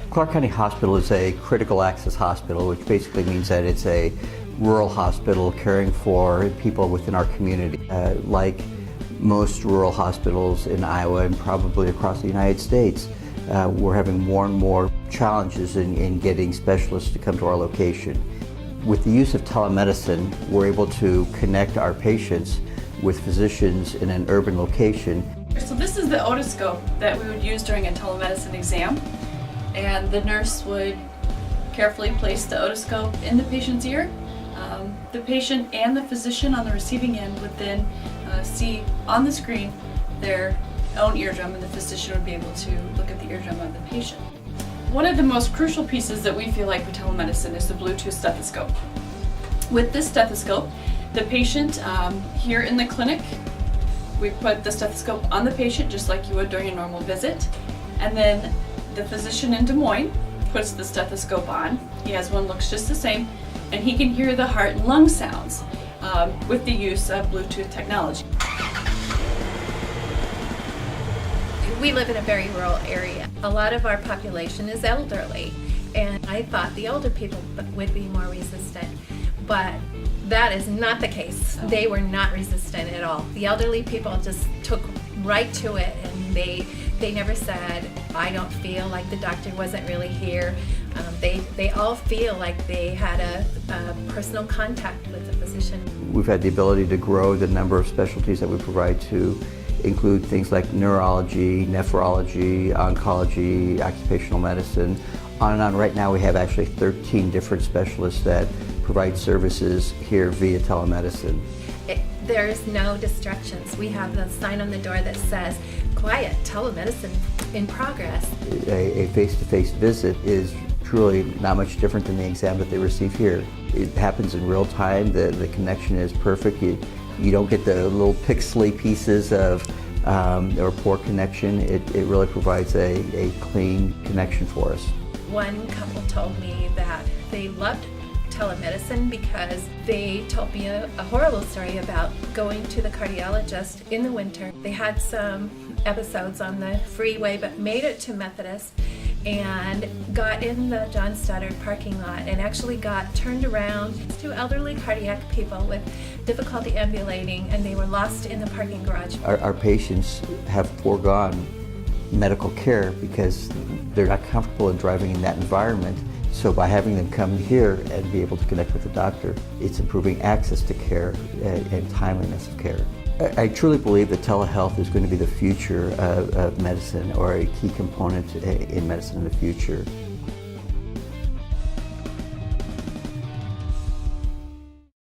Clarke County Hospital is a critical access hospital, which basically means that it's a rural hospital caring for people within our community. Like most rural hospitals in Iowa and probably across the United States, we're having more and more challenges in getting specialists to come to our location. With the use of telemedicine, we're able to connect our patients with physicians in an urban location. So this is the otoscope that we would use during a telemedicine exam, and the nurse would carefully place the otoscope in the patient's ear. The patient and the physician on the receiving end would then see on the screen their own eardrum, and the physician would be able to look at the eardrum of the patient. One of the most crucial pieces that we feel like with telemedicine is the Bluetooth stethoscope. With this stethoscope, the patient here in the clinic, we put the stethoscope on the patient just like you would during a normal visit, and then the physician in Des Moines puts the stethoscope on. He has one, looks just the same, and he can hear the heart and lung sounds with the use of Bluetooth technology. We live in a very rural area. A lot of our population is elderly, and I thought the older people would be more resistant, but that is not the case. They were not resistant at all. The elderly people just took right to it, and they never said, I don't feel like the doctor wasn't really here. They all feel like they had a personal contact with the physician. We've had the ability to grow the number of specialties that we provide to include things like neurology, nephrology, oncology, occupational medicine, on and on. Right now we have actually 13 different specialists that provide services here via telemedicine. There's no distractions. We have the sign on the door that says, quiet, telemedicine in progress. A face-to-face visit is truly not much different than the exam that they receive here. It happens in real time, the connection is perfect. You don't get the little pixely pieces of or poor connection. It really provides a clean connection for us. One couple told me that they loved telemedicine because they told me a horrible story about going to the cardiologist in the winter. They had some episodes on the freeway but made it to Methodist and got in the John Stoddard parking lot and actually got turned around. Two elderly cardiac people with difficulty ambulating, and they were lost in the parking garage. Our patients have foregone medical care because they're not comfortable in driving in that environment. So by having them come here and be able to connect with the doctor, it's improving access to care and timeliness of care. I truly believe that telehealth is going to be the future of medicine, or a key component in medicine in the future.